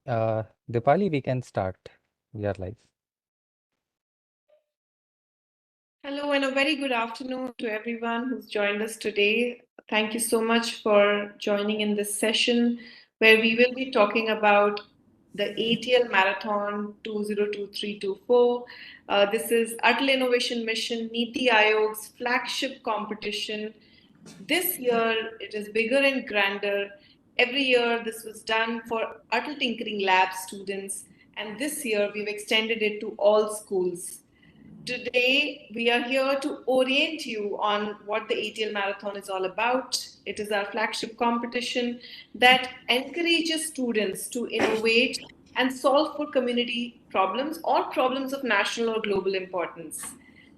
Dipali, we can start. We are live. Hello, and a very good afternoon to everyone who's joined us today. Thank you so much for joining in this session where we will be talking about the ATL Marathon 2023-24. This is ATL Innovation Mission, Niti Aayog's flagship competition. This year, it is bigger and grander. Every year, this was done for ATL Tinkering Lab students, and this year, we've extended it to all schools. Today, we are here to orient you on what the ATL Marathon is all about. It is our flagship competition that encourages students to innovate and solve for community problems or problems of national or global importance.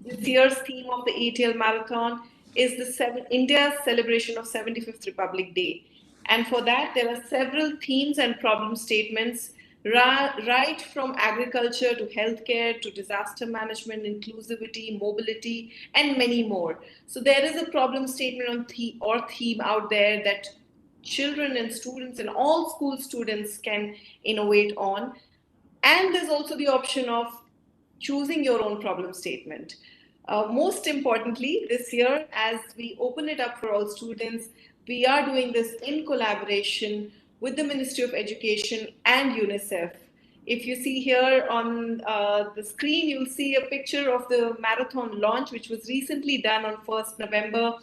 This year's theme of the ATL Marathon is India's celebration of 75th Republic Day. And for that, there are several themes and problem statements, right from agriculture to healthcare to disaster management, inclusivity, mobility, and many more. So there is a problem statement or theme out there that children and students and all school students can innovate on. And there's also the option of choosing your own problem statement. Most importantly, this year, as we open it up for all students, we are doing this in collaboration with the Ministry of Education and UNICEF. If you see here on the screen, you'll see a picture of the marathon launch, which was recently done on 1st November.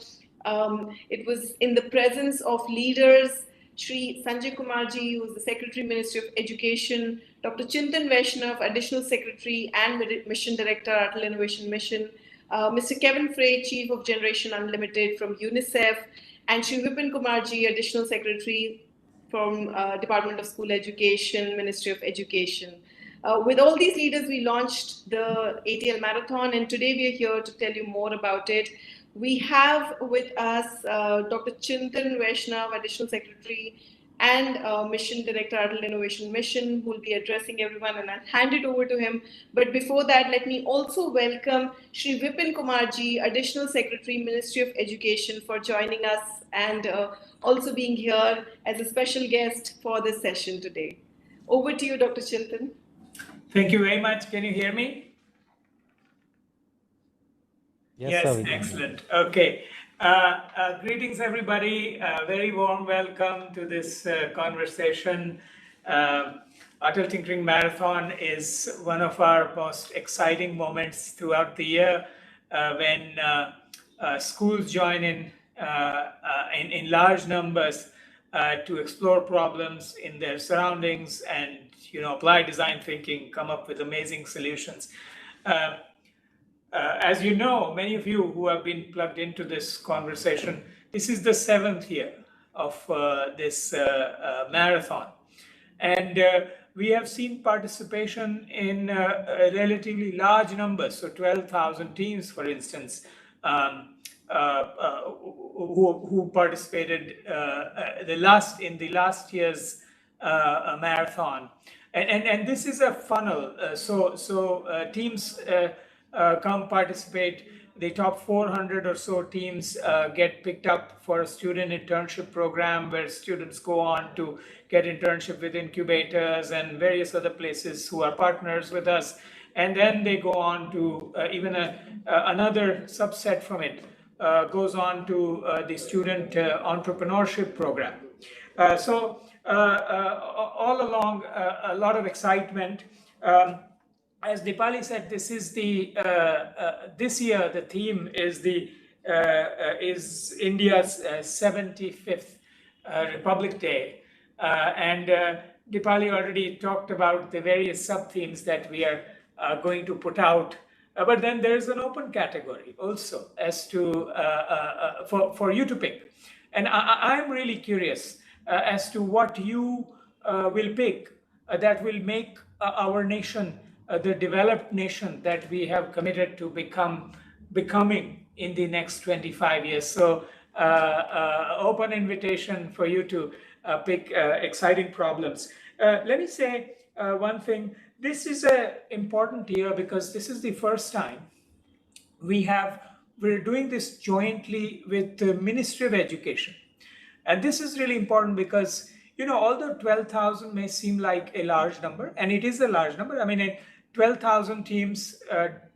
It was in the presence of leaders, Shri Sanjay Kumarji, who is the Secretary, Ministry of Education, Dr. Chintan Vaishnav, Additional Secretary and Mission Director, ATL Innovation Mission, Mr. Kevin Frey, Chief of Generation Unlimited from UNICEF, and Shri Vipin Kumarji, Additional Secretary from Department of School Education, Ministry of Education. With all these leaders, we launched the ATL Marathon, and today we are here to tell you more about it. We have with us Dr. Chintan Vaishnav, Additional Secretary and Mission Director, ATL Innovation Mission, who will be addressing everyone, and I'll hand it over to him. But before that, let me also welcome Shri Vipin Kumarji, Additional Secretary, Ministry of Education, for joining us and also being here as a special guest for this session today. Over to you, Dr. Chintan. Thank you very much. Can you hear me? Yes, sir, we can. Excellent. Okay. Greetings, everybody. Very warm welcome to this conversation. ATL Tinkering Marathon is one of our most exciting moments throughout the year when schools join in large numbers to explore problems in their surroundings and apply design thinking, come up with amazing solutions. As you know, many of you who have been plugged into this conversation, this is the 7th year of this marathon. And we have seen participation in relatively large numbers, so 12,000 teams, for instance, who participated in the last year's marathon. And this is a funnel. So teams come participate. The top 400 or so teams get picked up for a student internship program where students go on to get internship with incubators and various other places who are partners with us. And then they go on to even another subset from it goes on to the student entrepreneurship program. So all along, a lot of excitement. As Dipali said, this is this year the theme is is India's 75th Republic Day, and Dipali already talked about the various sub-themes that we are going to put out. But then there's an open category also as to for you to pick, and I'm really curious as to what you will pick that will make our nation the developed nation that we have committed to becoming in the next 25 years. So open invitation for you to pick exciting problems. Let me say one thing. This is an important year because this is the first time we're doing this jointly with the Ministry of Education. And this is really important because although 12,000 may seem like a large number, and it is a large number. I mean, 12,000 teams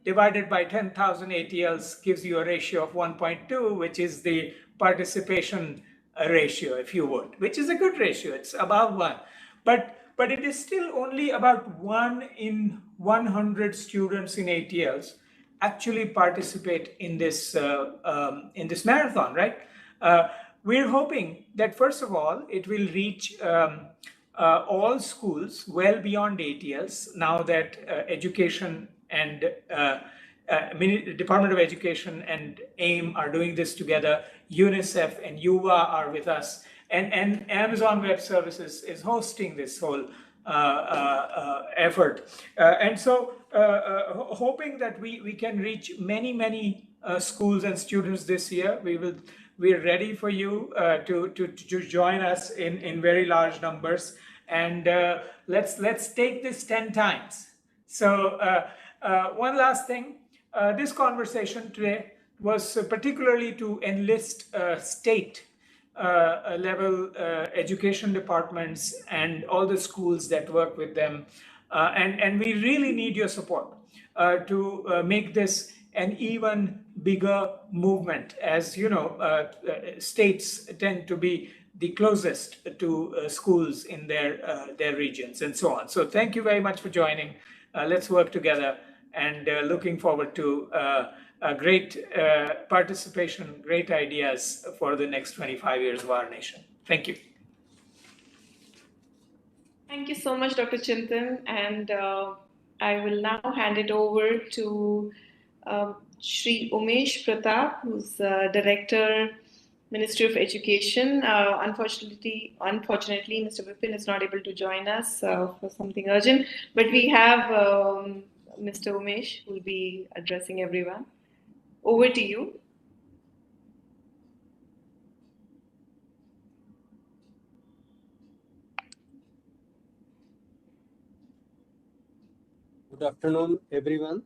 divided by 10,000 ATLs gives you a ratio of 1.2, which is the participation ratio, if you would, which is a good ratio. It's above 1. But it is still only about 1 in 100 students in ATLs actually participate in this marathon, right? We're hoping that first of all it will reach all schools well beyond ATLs now that education and Department of Education and AIM are doing this together. UNICEF and UVA are with us, and Amazon Web Services is hosting this whole effort. And so hoping that we can reach many schools and students this year. We're ready for you to join us in very large numbers, and let's take this 10 times. So one last thing, this conversation today was particularly to enlist state level education departments and all the schools that work with them. And we really need your support to make this an even bigger movement. As you know, states tend to be the closest to schools in their regions and so on. So thank you very much for joining. Let's work together, and looking forward to great participation, great ideas for the next 25 years of our nation. Thank you. Thank you so much, Dr. Chintan. And I will now hand it over to Shri Umesh Pratap, who's Director, Ministry of Education. Unfortunately, Mr. Vipin is not able to join us for something urgent, but we have Mr. Umesh who will be addressing everyone. Over to you. Good afternoon everyone.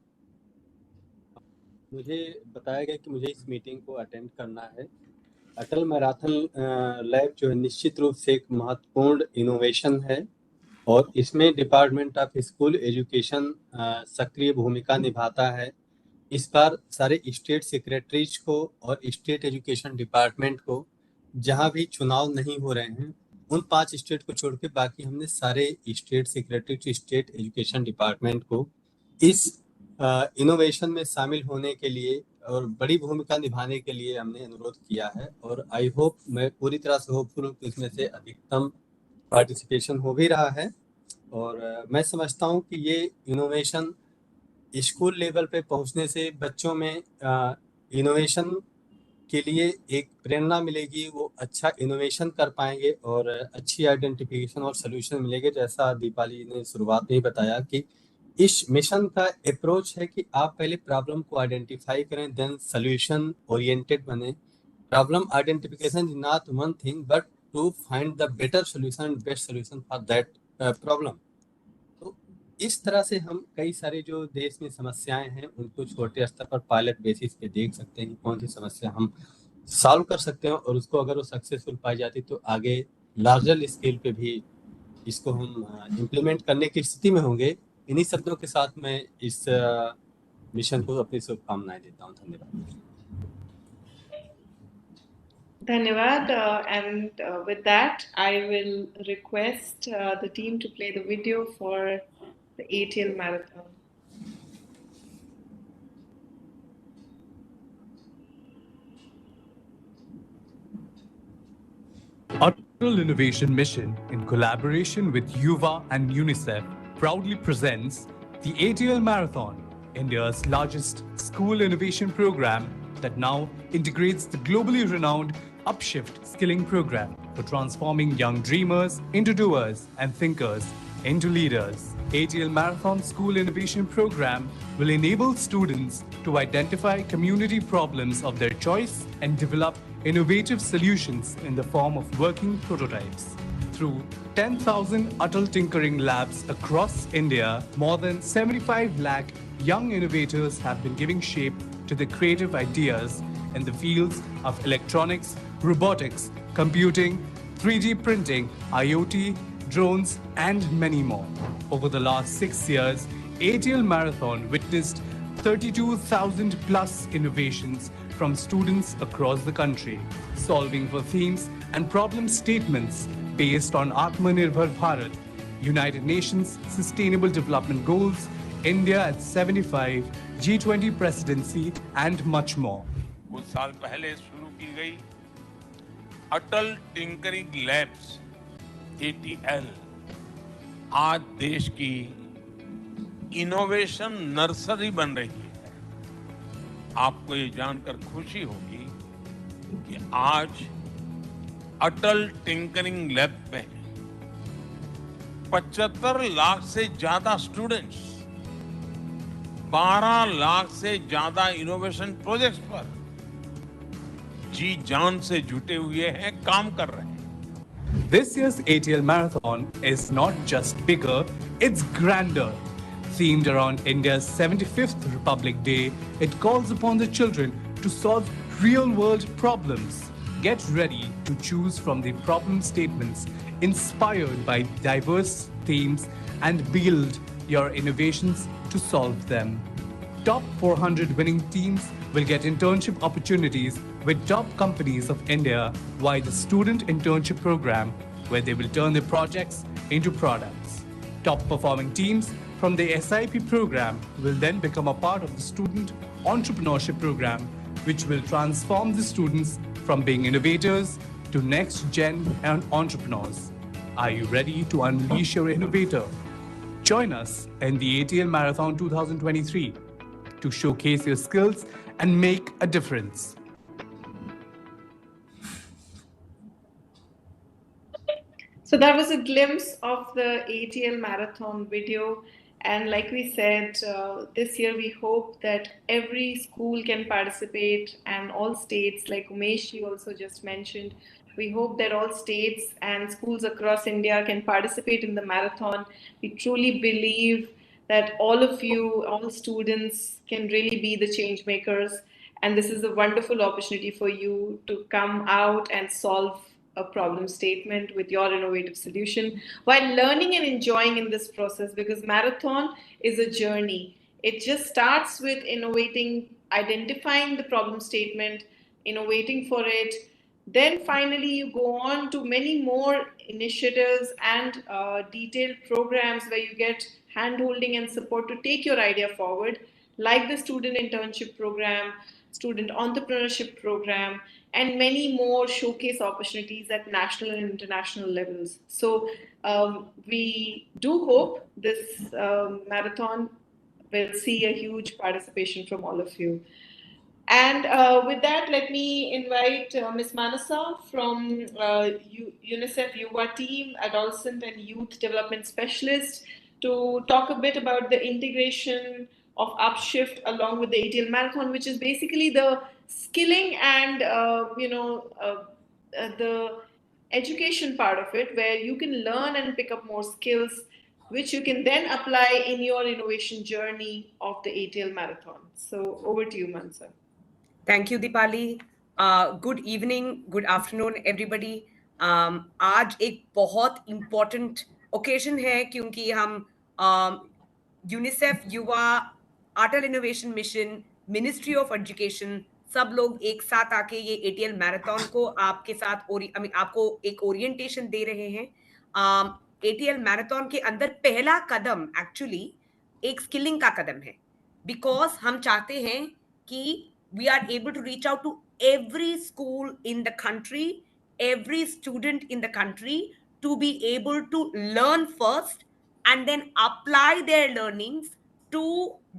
मुझे बताया गया कि मुझे इस meeting को attend करना है। अटल marathon lab जो है निश्चित रूप से एक महत्वपूर्ण इनोवेशन है और इसमें डिपार्टमेंट ऑफ स्कूल एजुकेशन सक्रिय भूमिका निभाता है। इस बार सारे स्टेट सेक्रेटरीज को और स्टेट एजुकेशन डिपार्टमेंट को जहां भी चुनाव नहीं हो रहे हैं उन 5 स्टेट को छोड़ के बाकी हमने सारे state secretary state education department को इस इनोवेशन में शामिल होने के लिए और बड़ी भूमिका निभाने के लिए हमने अनुरोध किया है। और आई होप, मैं पूरी तरह से होपफुल हूँ कि इसमें से अधिकतम पार्टिसिपेशन हो भी रहा है। और मैं समझता हूँ कि ये इनोवेशन स्कूल लेवल पे पहुँचने से बच्चों में इनोवेशन के लिए एक प्रेरणा मिलेगी, वो अच्छा इनोवेशन कर पाएंगे और अच्छी आइडेंटिफिकेशन और सोल्यूशन मिलेंगे। जैसा दीपाली ने शुरुआत में ही बताया कि इस मिशन का अप्रोच है कि आप पहले प्रॉब्लम को आइडेंटिफाई करें, देन सोल्यूशन ओरिएंटेड बने। Problem identification is not one thing but to find the better solution, best solution for that problem. तो इस तरह से हम कई सारे जो देश में समस्याएं हैं उनको छोटे स्तर पर पायलट बेसिस पे देख सकते हैं, कौन सी समस्या हम सॉल्व कर सकते हैं और उसको अगर वो सक्सेसफुल पाई जाती तो आगे लार्जर स्केल पे भी इसको हम इम्प्लीमेंट करने की स्थिति में होंगे। इन्हीं शब्दों के साथ मैं इस मिशन को अपनी शुभकामनाएं देता हूँ। धन्यवाद। Dhanyawad. And with that, I will request the team to play the video for the ATL Marathon. Atal Innovation Mission, in collaboration with UVA and UNICEF, proudly presents the ATL Marathon, India's largest school innovation program that now integrates the globally renowned Upshift skilling program for transforming young dreamers into doers and thinkers into leaders. ATL Marathon School Innovation Program will enable students to identify community problems of their choice and develop innovative solutions in the form of working prototypes. Through 10,000 Atal Tinkering Labs across India, more than 75 lakh young innovators have been giving shape to their creative ideas in the fields of electronics, robotics, computing, 3D printing, IoT, drones, and many more. Over the last 6 years, ATL Marathon witnessed 32,000 plus innovations from students across the country, solving for themes and problem statements based on Atmanirbhar Bharat, United Nations Sustainable Development Goals, India at 75, G20 presidency, and much more. कुछ साल पहले शुरू की गई अटल tinkering labs ATL आज देश की innovation nursery बन रही है। आपको ये जानकर खुशी होगी कि आज अटल टिंकरिंग लैब में 75 लाख से ज्यादा स्टूडेंट्स 12 लाख से ज्यादा इनोवेशन प्रोजेक्ट्स पर जी जान से जुटे हुए हैं, काम कर रहे हैं। This year's ATL Marathon is not just bigger, it's grander. Themed around India's 75th Republic Day, it calls upon the children to solve real-world problems. Get ready to choose from the problem statements inspired by diverse themes and build your innovations to solve them. Top 400 winning teams will get internship opportunities with top companies of India via the student internship program, where they will turn their projects into products. Top performing teams from the SIP program will then become a part of the student entrepreneurship program, which will transform the students from being innovators to next gen entrepreneurs. Are you ready to unleash your innovator? Join us in the ATL Marathon 2023 to showcase your skills and make a difference. So that was a glimpse of the ATL Marathon video. And like we said, this year we hope that every school can participate and all states, like Umesh, you also just mentioned, we hope that all states and schools across India can participate in the marathon. We truly believe that all of you, all students, can really be the change makers. And this is a wonderful opportunity for you to come out and solve a problem statement with your innovative solution while learning and enjoying in this process, because marathon is a journey. It just starts with innovating, identifying the problem statement, innovating for it. Then finally, you go on to many more initiatives and detailed programs where you get hand-holding and support to take your idea forward, like the student internship program, student entrepreneurship program, and many more showcase opportunities at national and international levels. So we do hope this marathon will see a huge participation from all of you. And with that, let me invite Ms. Manasa from UNICEF Yuva team, Adolescent and Youth Development Specialist, to talk a bit about the integration of Upshift along with the ATL Marathon, which is basically the skilling and the education part of it, where you can learn and pick up more skills, which you can then apply in your innovation journey of the ATL Marathon. So over to you, Mansa. Thank you, Dipali. Good evening, good afternoon, everybody. आज एक बहुत important occasion है क्योंकि हम UNICEF Yuva Atal innovation mission ministry of education सब लोग एक साथ आके ये एटीएल मैराथन को आपके साथ आपको एक ओरिएंटेशन दे रहे हैं। एटीएल मैराथन के अंदर पहला कदम एक्चुअली एक स्किलिंग का कदम है, बिकॉज हम चाहते हैं कि we are able to reach out to every school in the country, every student in the country, to be able to learn first and then apply their learnings to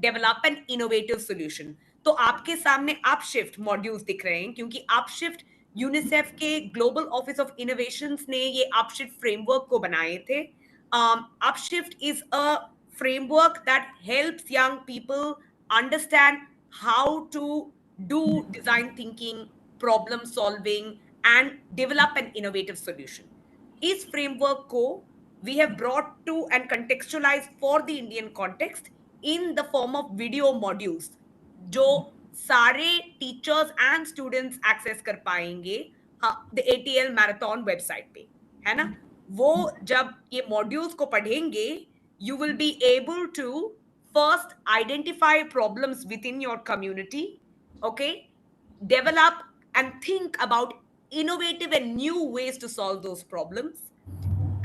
develop an innovative solution. तो आपके सामने upshift modules दिख रहे हैं क्योंकि upshift UNICEF के global office of innovations ने ये अपशिफ्ट फ्रेमवर्क को बनाए थे। Upshift is a framework that helps young people understand how to do design thinking, problem solving, and develop an innovative solution. Is framework को we have brought to and contextualized for the Indian context in the form of video modules, जो सारे teachers and students access कर पाएंगे the ATL Marathon website पे. है ना? वो जब ये मॉड्यूल्स को पढ़ेंगे, you will be able to first identify problems within your community, okay, develop and think about innovative and new ways to solve those problems,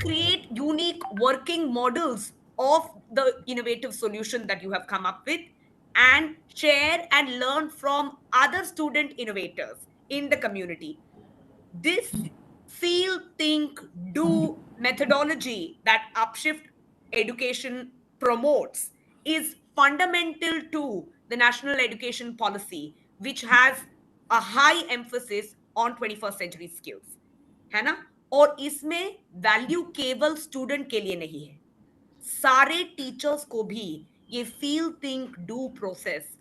create unique working models of the innovative solution that you have come up with, and share and learn from other student innovators in the community. This feel, think, do methodology that Upshift education promotes is fundamental to the national education policy, which has a high emphasis on 21st century skills, है ना? और इसमें value केवल student के लिए नहीं है, सारे टीचर्स को भी ये फील, थिंक, डू प्रोसेस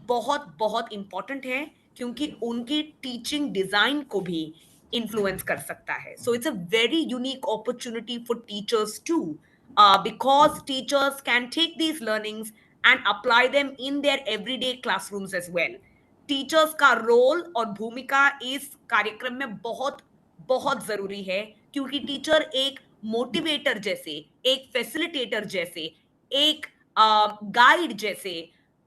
बहुत बहुत इंपॉर्टेंट है, क्योंकि उनकी टीचिंग डिजाइन को भी इन्फ्लुएंस कर सकता है. So it's a very unique opportunity for teachers too, because teachers can take these learnings and apply them in their everyday classrooms as well. Teachers का रोल और भूमिका इस कार्यक्रम में बहुत बहुत जरूरी है, क्योंकि टीचर एक मोटिवेटर जैसे, एक फैसिलिटेटर जैसे, एक गाइड जैसे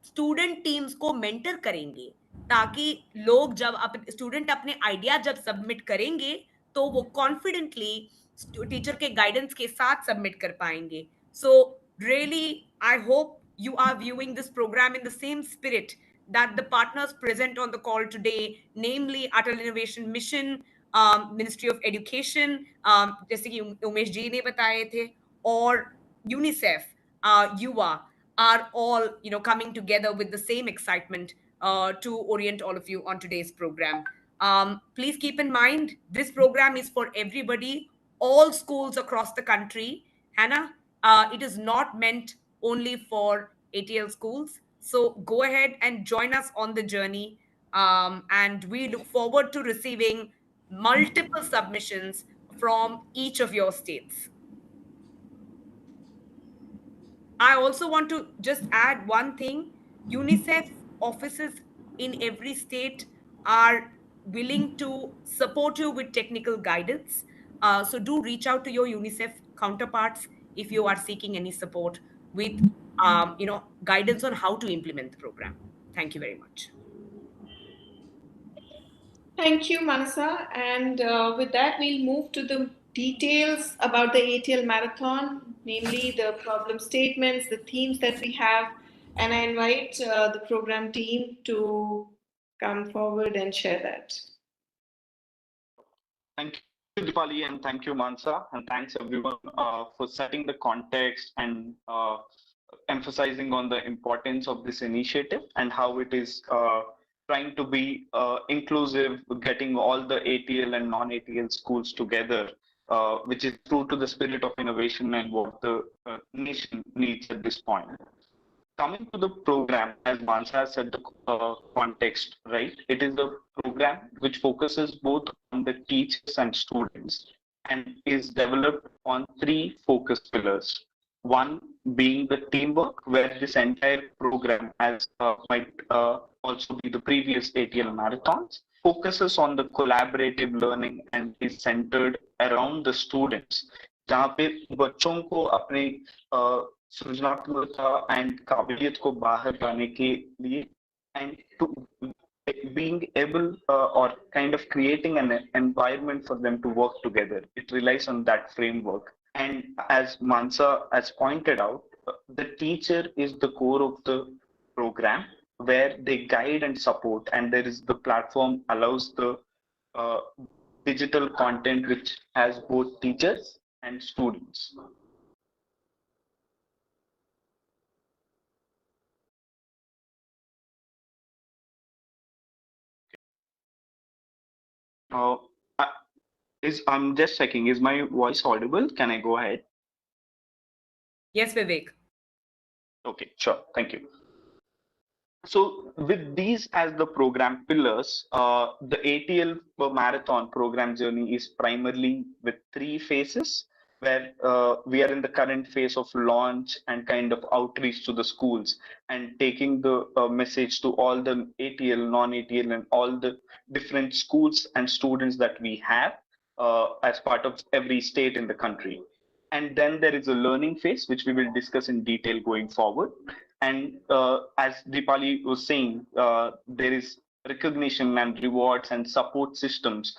स्टूडेंट टीम्स को मेंटर करेंगे, ताकि लोग जब स्टूडेंट अपने आइडिया जब सबमिट करेंगे तो वो कॉन्फिडेंटली टीचर के गाइडेंस के साथ सबमिट कर पाएंगे. So really I hope you are viewing this program in the same spirit that the partners present on the call today, namely ATL Innovation Mission, Ministry of Education, जैसे कि उमेश जी ने बताए थे, और UNICEF, युवा, are all coming together with the same excitement to orient all of you on today's program. Please keep in mind, this program is for everybody, all schools across the country, Hannah. It is not meant only for ATL schools. So go ahead and join us on the journey. And we look forward to receiving multiple submissions from each of your states. I also want to just add one thing. UNICEF offices in every state are willing to support you with technical guidance. So do reach out to your UNICEF counterparts if you are seeking any support with guidance on how to implement the program. Thank you very much. Thank you, Manasa. And with that, we'll move to the details about the ATL Marathon, namely the problem statements, the themes that we have. And I invite the program team to come forward and share that. Thank you, Dipali, and thank you, Mansa, and thanks everyone for setting the context and emphasizing on the importance of this initiative and how it is trying to be inclusive, getting all the ATL and non-ATL schools together, which is true to the spirit of innovation and what the nation needs at this point. Coming to the program, as Mansa said, the context, right? It is a program which focuses both on the teachers and students and is developed on three focus pillars. One being the teamwork, where this entire program, as might also be the previous ATL marathons, focuses on the collaborative learning and is centered around the students, जहाँ पे बच्चों को अपने सृजनात्मकता and काबिलियत को बाहर लाने के लिए and to being able or kind of creating an environment for them to work together. It relies on that framework. And as Mansa has pointed out, the teacher is the core of the program, where they guide and support, and there is the platform allows the digital content which has both teachers and students. I'm just checking, is my voice audible? Can I go ahead? Yes, Vivek. Okay, sure. Thank you. So with these as the program pillars, the ATL Marathon program journey is primarily with three phases, where we are in the current phase of launch and kind of outreach to the schools and taking the message to all the ATL, non-ATL, and all the different schools and students that we have. as part of every state in the country. And then there is a learning phase, which we will discuss in detail going forward. And as Deepali was saying, there is recognition and rewards and support systems,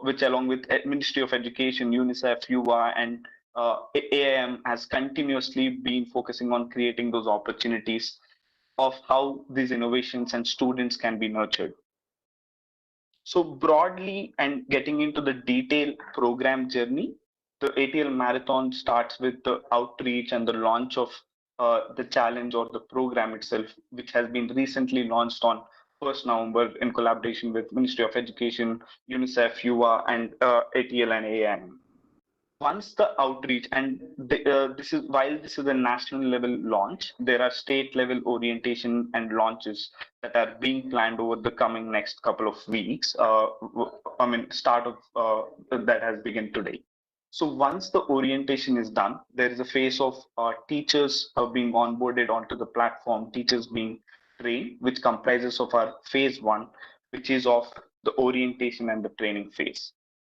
which along with Ministry of Education, UNICEF, UVA, and AIM has continuously been focusing on creating those opportunities of how these innovations and students can be nurtured. So broadly, and getting into the detailed program journey, the ATL Marathon starts with the outreach and the launch of the challenge or the program itself, which has been recently launched on 1st November in collaboration with Ministry of Education, UNICEF, UVA, and ATL and AIM. Once the outreach, and this is while this is a national level launch, there are state level orientation and launches that are being planned over the coming next couple of weeks. Start of that has begun today. So once the orientation is done, there is a phase of teachers being onboarded onto the platform, teachers being trained, which comprises of our phase one, which is of the orientation and the training phase.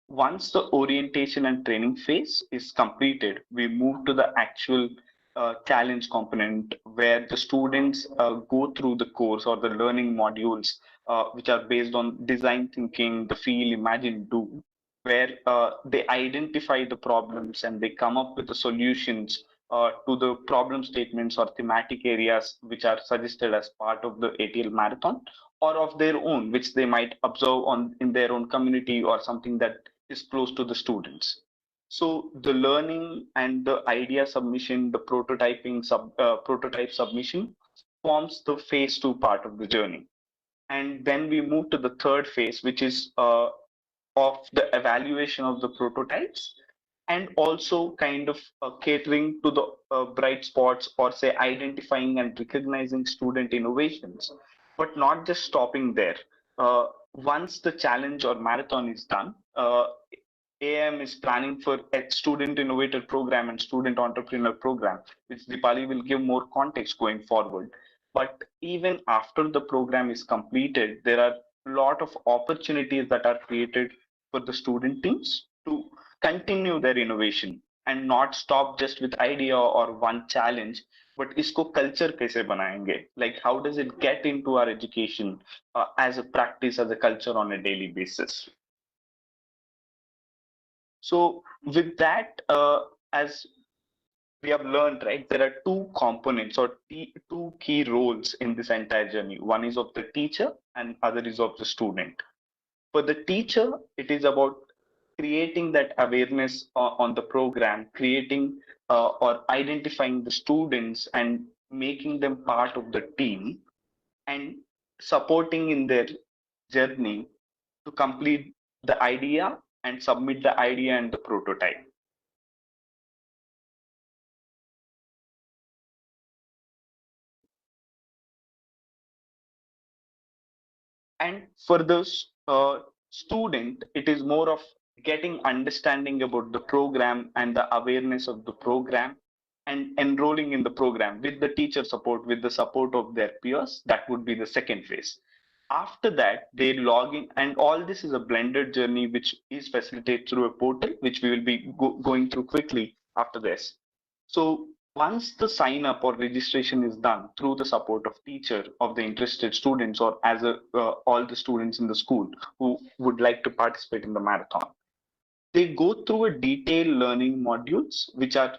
Once the orientation and training phase is completed, we move to the actual challenge component where the students go through the course or the learning modules, which are based on design thinking, the feel, imagine, do, where they identify the problems and they come up with the solutions to the problem statements or thematic areas which are suggested as part of the ATL marathon, or of their own, which they might observe on in their own community or something that is close to the students. So the learning and the idea submission, the prototyping prototype submission forms the phase two part of the journey. And then we move to the third phase, which is of the evaluation of the prototypes, and also kind of catering to the bright spots, or say identifying and recognizing student innovations, but not just stopping there. Once the challenge or marathon is done, AIM is planning for a student innovator program and student entrepreneur program, which Dipali will give more context going forward. But even after the program is completed, there are a lot of opportunities that are created for the student teams to continue their innovation and not stop just with idea or one challenge, but इसको culture कैसे बनाएंगे? Like how does it get into our education as a practice, as a culture on a daily basis? So with that, as we have learned, right, there are two components or two key roles in this entire journey. One is of the teacher and other is of the student. For the teacher, it is about creating that awareness on the program, creating or identifying the students and making them part of the team and supporting in their journey to complete the idea and submit the idea and the prototype. And for the student, it is more of getting understanding about the program and the awareness of the program and enrolling in the program with the teacher support, with the support of their peers. That would be the second phase. After that, they log in, and all this is a blended journey which is facilitated through a portal, which we will be going through quickly after this. So once the sign up or registration is done through the support of teacher of the interested students, or as all the students in the school who would like to participate in the marathon, they go through a detailed learning modules which are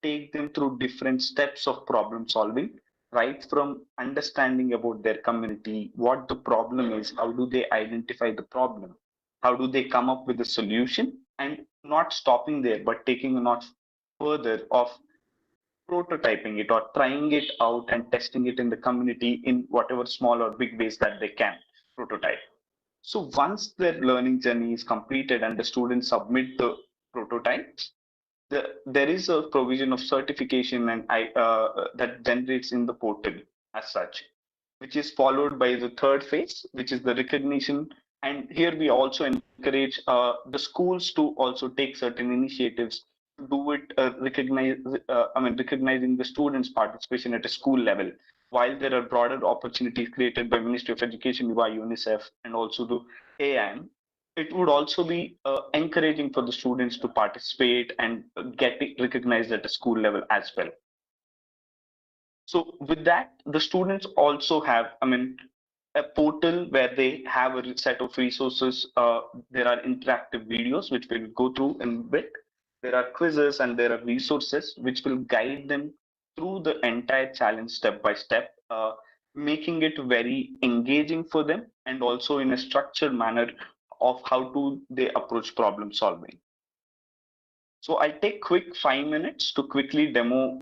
take them through different steps of problem solving, right from understanding about their community, what the problem is, how do they identify the problem, how do they come up with a solution, and not stopping there but taking a notch further of prototyping it or trying it out and testing it in the community in whatever small or big ways that they can prototype. So once their learning journey is completed and the students submit the prototypes, there is a provision of certification and that generates in the portal as such, which is followed by the third phase, which is the recognition. And here we also encourage the schools to also take certain initiatives to do it, recognizing the students' participation at a school level. While there are broader opportunities created by Ministry of Education, by UNICEF, and also the AIM, it would also be encouraging for the students to participate and get recognized at a school level as well. So with that, the students also have, a portal where they have a set of resources. There are interactive videos which we'll go through in a bit. There are quizzes and there are resources which will guide them through the entire challenge step by step, making it very engaging for them and also in a structured manner of how to they approach problem solving. So I'll take quick 5 minutes to quickly demo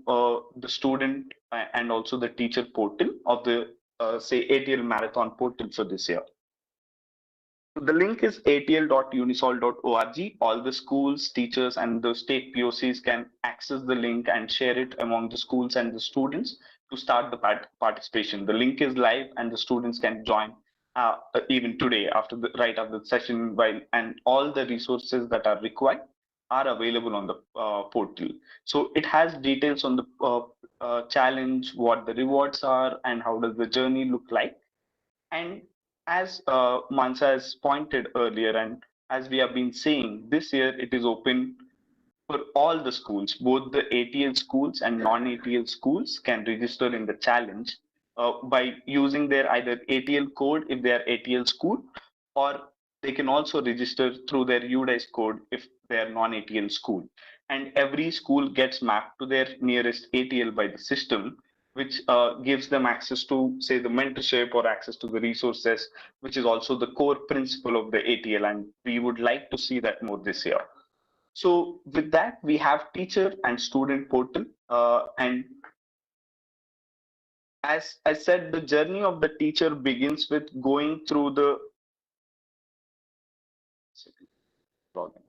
the student and also the teacher portal of the say ATL Marathon portal for this year. The link is atl.unisol.org. All the schools, teachers, and the state POCs can access the link and share it among the schools and the students to start the participation. The link is live, and the students can join even today after the right after the session. While and all the resources that are required are available on the portal. So it has details on the challenge, what the rewards are, and how does the journey look like. And as Mansa has pointed earlier, and as we have been saying, this year it is open for all the schools, both the ATL schools and non-ATL schools can register in the challenge by using their either ATL code if they are ATL school, or they can also register through their UDICE code if they are non-ATL school. And every school gets mapped to their nearest ATL by the system, which gives them access to, say, the mentorship or access to the resources, which is also the core principle of the ATL. And we would like to see that more this year. So with that, we have teacher and student portal. And as I said, the journey of the teacher begins with going through the login.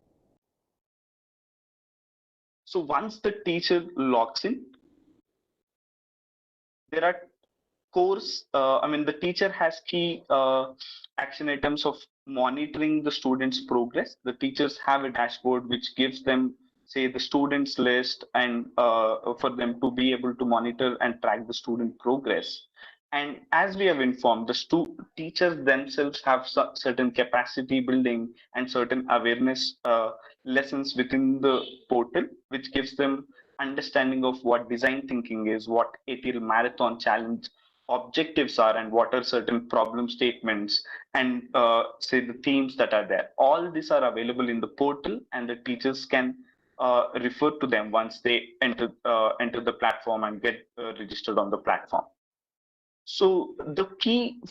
So once the teacher logs in, there are course, the teacher has key action items of monitoring the students' progress. The teachers have a dashboard which gives them, say, the students list and for them to be able to monitor and track the student progress. And as we have informed, the teachers themselves have certain capacity building and certain awareness lessons within the portal, which gives them understanding of what design thinking is, what ATL Marathon Challenge objectives are, and what are certain problem statements, and say the themes that are there. All these are available in the portal, and the teachers can refer to them once they enter the platform and get registered on the platform. So the key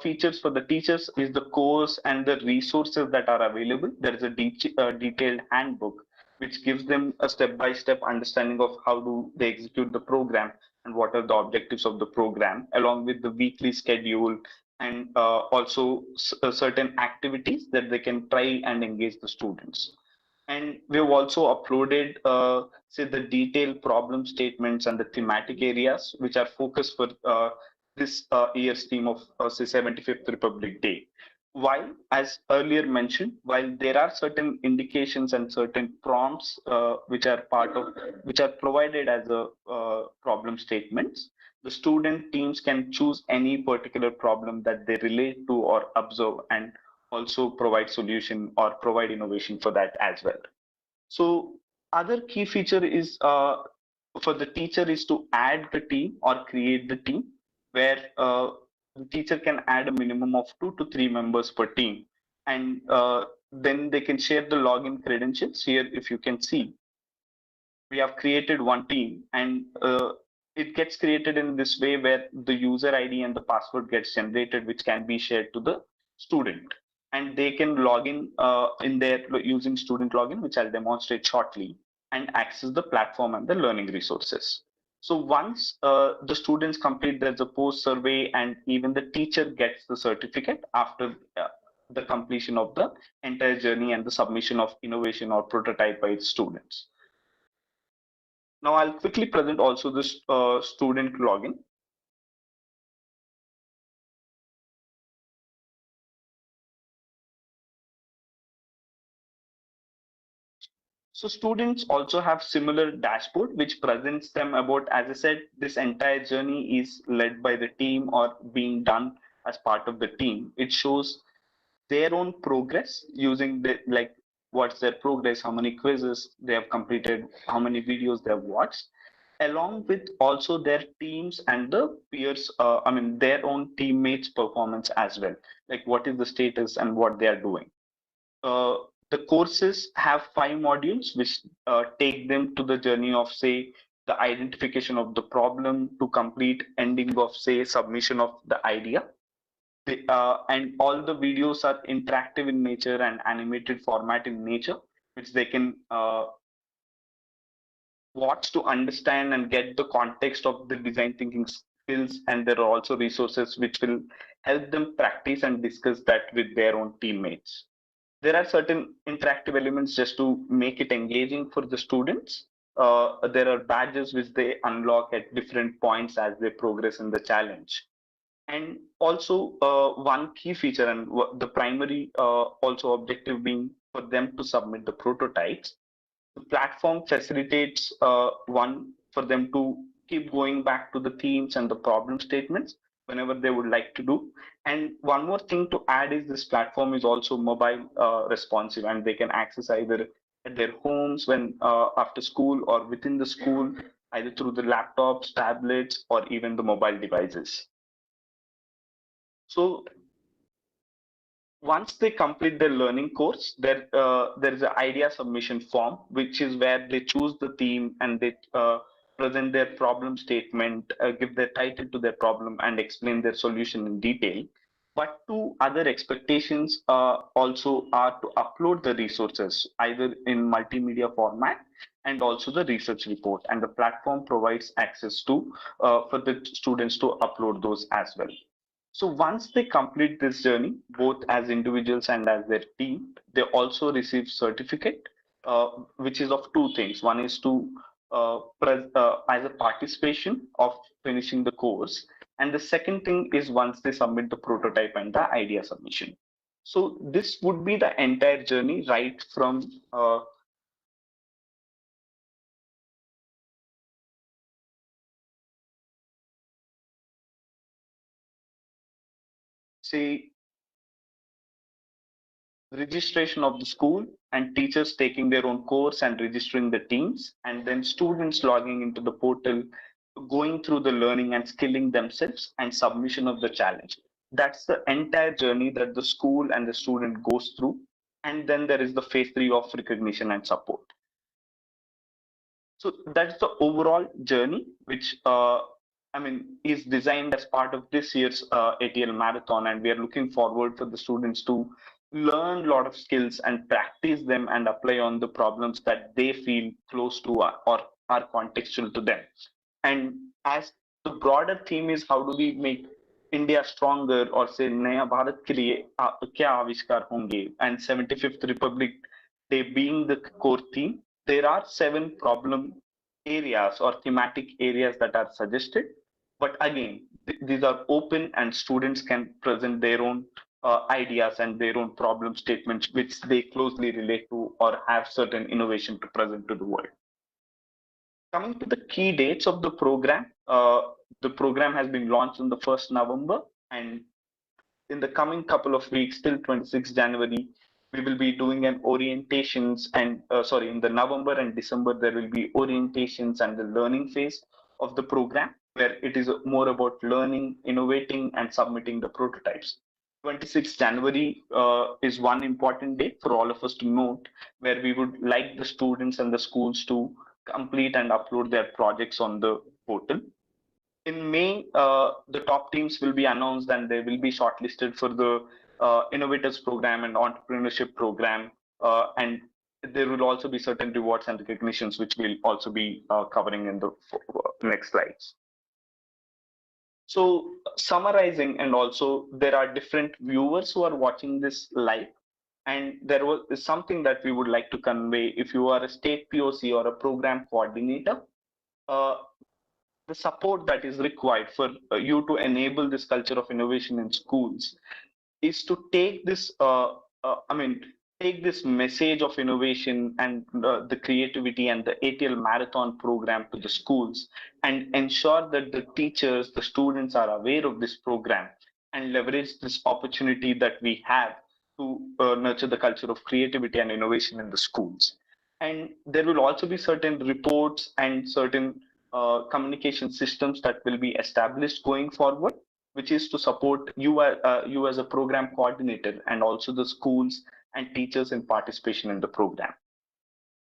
features for the teachers is the course and the resources that are available. There is a detailed handbook which gives them a step-by-step understanding of how do they execute the program and what are the objectives of the program, along with the weekly schedule and also certain activities that they can try and engage the students. And we've also uploaded, say, the detailed problem statements and the thematic areas which are focused for this year's theme of, say, 75th Republic Day. While, as earlier mentioned, while there are certain indications and certain prompts which are provided as a problem statements, the student teams can choose any particular problem that they relate to or observe and also provide solution or provide innovation for that as well. So other key feature is for the teacher is to add the team or create the team, where the teacher can add a minimum of 2 to 3 members per team, and then they can share the login credentials. Here, if you can see, we have created one team, and it gets created in this way where the user ID and the password gets generated, which can be shared to the student, and they can log in there using student login, which I'll demonstrate shortly, and access the platform and the learning resources. So once the students complete, there's a post survey, and even the teacher gets the certificate after the completion of the entire journey and the submission of innovation or prototype by the students. Now I'll quickly present also this student login. So students also have similar dashboard which presents them about, as I said, this entire journey is led by the team or being done as part of the team. It shows their own progress using like what's their progress, how many quizzes they have completed, how many videos they have watched, along with also their teams and the peers, their own teammates' performance as well. Like what is the status and what they are doing. Uh, the courses have 5 modules which take them to the journey of, say, the identification of the problem to complete ending of, say, submission of the idea. And all the videos are interactive in nature and animated format in nature, which they can watch to understand and get the context of the design thinking skills. And there are also resources which will help them practice and discuss that with their own teammates. There are certain interactive elements just to make it engaging for the students. There are badges which they unlock at different points as they progress in the challenge. And also one key feature and the primary also objective being for them to submit the prototypes. The platform facilitates one for them to keep going back to the themes and the problem statements whenever they would like to do. And one more thing to add is this platform is also mobile responsive, and they can access either at their homes when after school or within the school, either through the laptops, tablets, or even the mobile devices. So once they complete their learning course, there is an idea submission form, which is where they choose the theme and they present their problem statement, give their title to their problem, and explain their solution in detail. But two other expectations also are to upload the resources either in multimedia format and also the research report. And the platform provides access to for the students to upload those as well. So once they complete this journey, both as individuals and as their team, they also receive certificate, which is of two things. One is to as a participation of finishing the course, and the second thing is once they submit the prototype and the idea submission. So this would be the entire journey, right from say registration of the school and teachers taking their own course and registering the teams, and then students logging into the portal, going through the learning and skilling themselves, and submission of the challenge. That's the entire journey that the school and the student goes through. And then there is the phase 3 of recognition and support. So that's the overall journey, which is designed as part of this year's ATL Marathon, and we are looking forward for the students to learn a lot of skills and practice them and apply on the problems that they feel close to or are contextual to them. And as the broader theme is how do we make India stronger, or say नया भारत के लिए क्या आविष्कार होंगे, and 75th Republic Day being the core theme, there are 7 problem areas or thematic areas that are suggested. But again, these are open and students can present their own ideas and their own problem statements which they closely relate to or have certain innovation to present to the world. Coming to the key dates of the program has been launched on the 1st November, and in the coming couple of weeks till 26 January, we will be doing an orientations and in the November and December, there will be orientations and the learning phase of the program, where it is more about learning, innovating, and submitting the prototypes. 26 January is one important day for all of us to note, where we would like the students and the schools to complete and upload their projects on the portal. In May, the top teams will be announced and they will be shortlisted for the Innovators Program and Entrepreneurship Program. And there will also be certain rewards and recognitions, which we'll also be covering in the next slides. So summarizing, and also there are different viewers who are watching this live. And there is something that we would like to convey. If you are a state POC or a program coordinator, the support that is required for you to enable this culture of innovation in schools is to take this take this message of innovation and the creativity and the ATL Marathon program to the schools, and ensure that the teachers, the students are aware of this program and leverage this opportunity that we have to nurture the culture of creativity and innovation in the schools. And there will also be certain reports and certain communication systems that will be established going forward, which is to support you as a program coordinator and also the schools and teachers in participation in the program.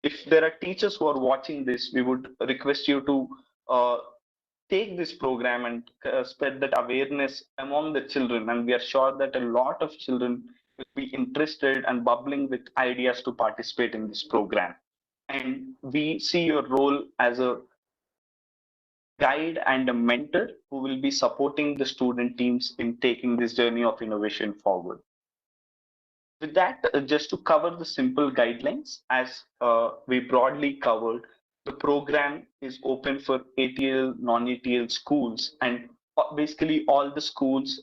If there are teachers who are watching this, we would request you to take this program and spread that awareness among the children. And we are sure that a lot of children will be interested and bubbling with ideas to participate in this program. And we see your role as a guide and a mentor who will be supporting the student teams in taking this journey of innovation forward. With that, just to cover the simple guidelines, as we broadly covered, the program is open for ATL, non-ATL schools, and basically all the schools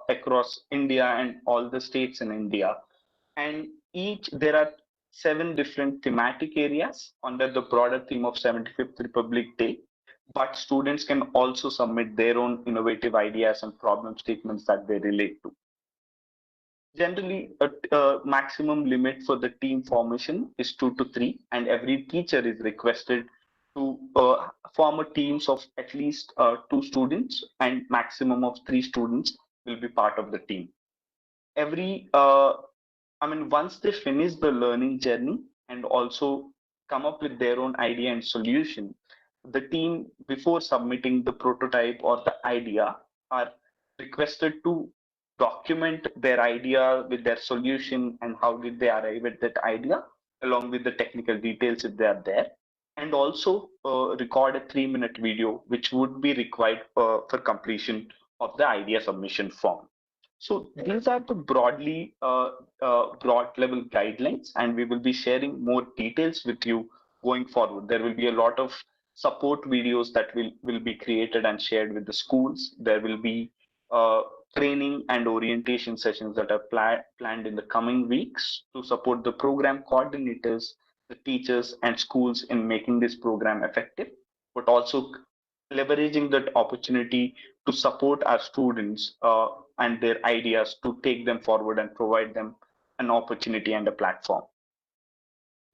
across India and all the states in India. And there are 7 different thematic areas under the broader theme of 75th Republic Day. But students can also submit their own innovative ideas and problem statements that they relate to. Generally, a maximum limit for the team formation is 2 to 3, and every teacher is requested to form a teams of at least 2 students, and maximum of 3 students will be part of the team. Once they finish the learning journey and also come up with their own idea and solution, the team, before submitting the prototype or the idea, are requested to document their idea with their solution and how did they arrive at that idea, along with the technical details if they are there, and also record a 3-minute video, which would be required for completion of the idea submission form. So these are the broad level guidelines, and we will be sharing more details with you going forward. There will be a lot of support videos that will be created and shared with the schools. There will be training and orientation sessions that are planned in the coming weeks to support the program coordinators, the teachers, and schools in making this program effective, but also leveraging that opportunity to support our students and their ideas to take them forward and provide them an opportunity and a platform.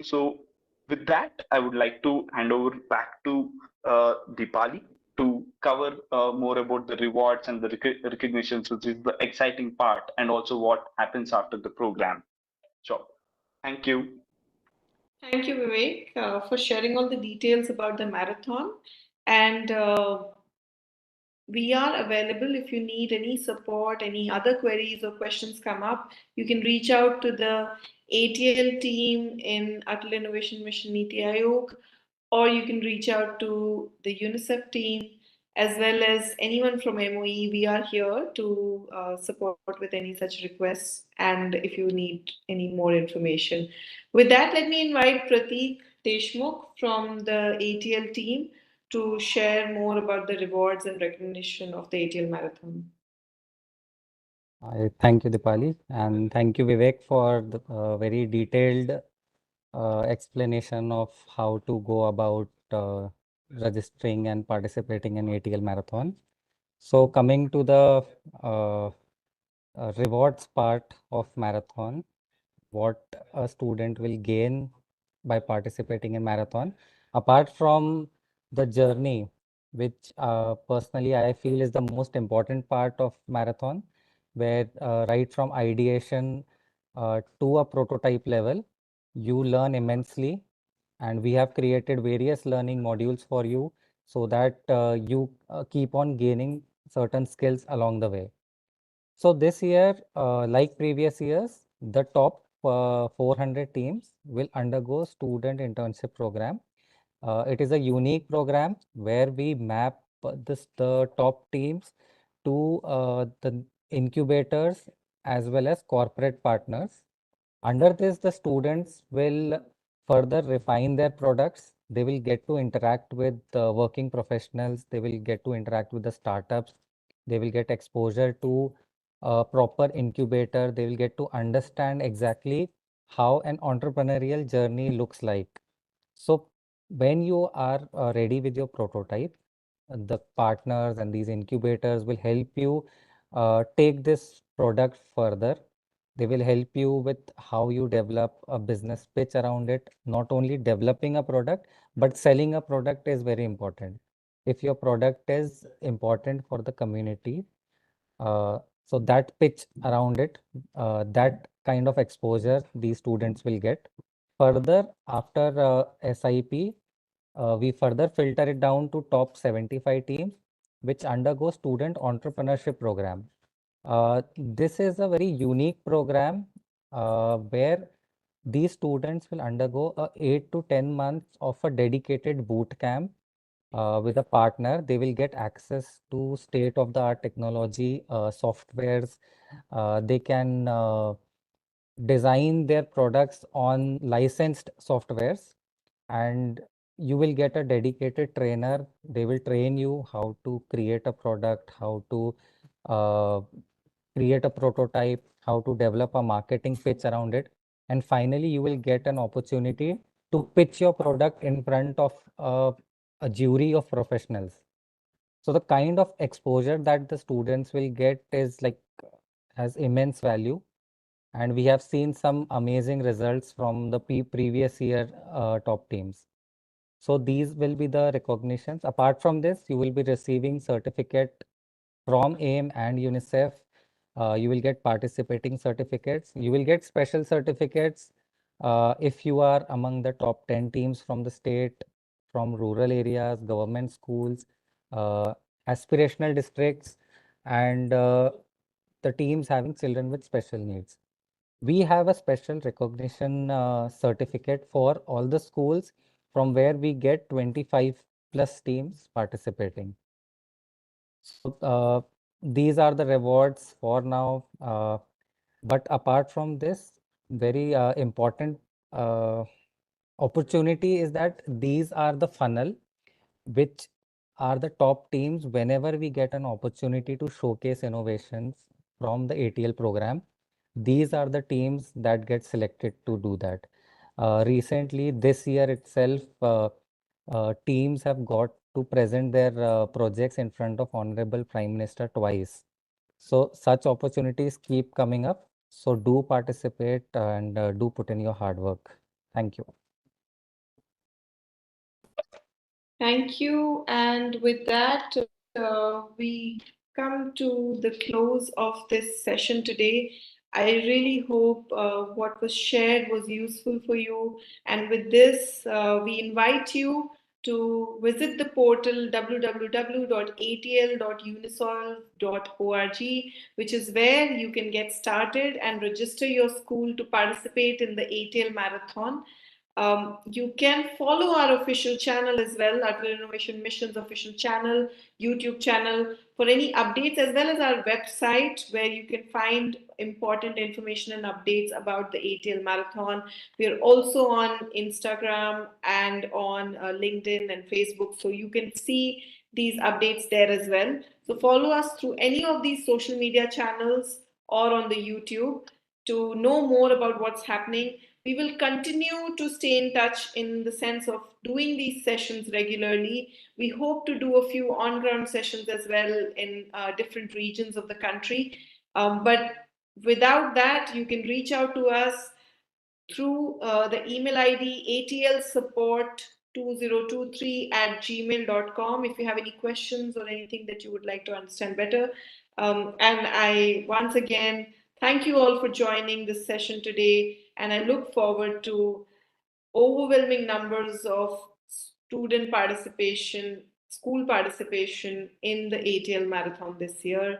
So with that, I would like to hand over back to Deepali to cover more about the rewards and the recognitions, which is the exciting part, and also what happens after the program. Sure. Thank you. Thank you, Vivek, for sharing all the details about the marathon. And we are available if you need any support, any other queries or questions come up. You can reach out to the ATL team in Atal Innovation Mission Niti Aayog, or you can reach out to the UNICEF team as well as anyone from MOE. We are here to support with any such requests and if you need any more information. With that, let me invite Prateek Deshmukh from the ATL team to share more about the rewards and recognition of the ATL Marathon. Thank you, Dipali, and thank you, Vivek, for the very detailed explanation of how to go about registering and participating in ATL Marathon. So coming to the rewards part of marathon, what a student will gain by participating in marathon, apart from the journey, which personally I feel is the most important part of marathon, where right from ideation to a prototype level, you learn immensely, and we have created various learning modules for you so that you keep on gaining certain skills along the way. So this year, like previous years, the top 400 teams will undergo student internship program. It is a unique program where we map the top teams to the incubators as well as corporate partners. Under this, the students will further refine their products. They will get to interact with working professionals. They will get to interact with the startups. They will get exposure to a proper incubator. They will get to understand exactly how an entrepreneurial journey looks like. So when you are ready with your prototype, the partners and these incubators will help you take this product further. They will help you with how you develop a business pitch around it. Not only developing a product, but selling a product is very important. If your product is important for the community, so that pitch around it, that kind of exposure these students will get. Further, after SIP, we further filter it down to top 75 teams, which undergo student entrepreneurship program. This is a very unique program where these students will undergo a 8 to 10 months of a dedicated boot camp with a partner. They will get access to state-of-the-art technology, softwares. They can design their products on licensed softwares, and you will get a dedicated trainer. They will train you how to create a product, how to uh, create a prototype, how to develop a marketing pitch around it. And finally, you will get an opportunity to pitch your product in front of a jury of professionals. So the kind of exposure that the students will get is like has immense value. And we have seen some amazing results from the previous year top teams. So these will be the recognitions. Apart from this, you will be receiving certificate from AIM and UNICEF. You will get participating certificates. You will get special certificates if you are among the top 10 teams from the state, from rural areas, government schools, uh, aspirational districts, and the teams having children with special needs. We have a special recognition certificate for all the schools from where we get 25 plus teams participating. So these are the rewards for now. But apart from this, very important uh, opportunity is that these are the funnel which are the top teams whenever we get an opportunity to showcase innovations from the ATL program. These are the teams that get selected to do that. Recently, this year itself, teams have got to present their projects in front of Honorable Prime Minister twice. So such opportunities keep coming up. So do participate and do put in your hard work. Thank you. Thank you. And with that, we come to the close of this session today. I really hope what was shared was useful for you. And with this, we invite you to visit the portal www.atl.unisolve.org, which is where you can get started and register your school to participate in the ATL Marathon. You can follow our official channel as well, Atal Innovation Mission's official channel, YouTube channel, for any updates, as well as our website where you can find important information and updates about the ATL Marathon. We are also on Instagram and on LinkedIn and Facebook, so you can see these updates there as well. So follow us through any of these social media channels or on the YouTube to know more about what's happening. We will continue to stay in touch in the sense of doing these sessions regularly. We hope to do a few on-ground sessions as well in different regions of the country. But without that, you can reach out to us through the email ID atlsupport2023@gmail.com if you have any questions or anything that you would like to understand better. And I once again thank you all for joining this session today, and I look forward to overwhelming numbers of student participation, school participation in the ATL Marathon this year.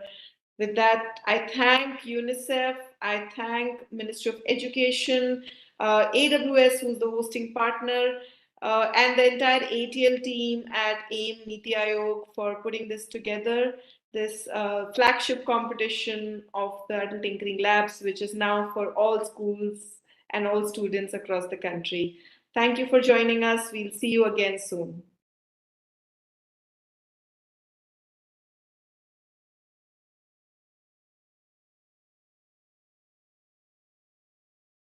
With that, I thank UNICEF, I thank Ministry of Education, AWS, who's the hosting partner, and the entire ATL team at AIM Niti Aayog for putting this together, this flagship competition of the Adult Tinkering Labs, which is now for all schools and all students across the country. Thank you for joining us. We'll see you again soon.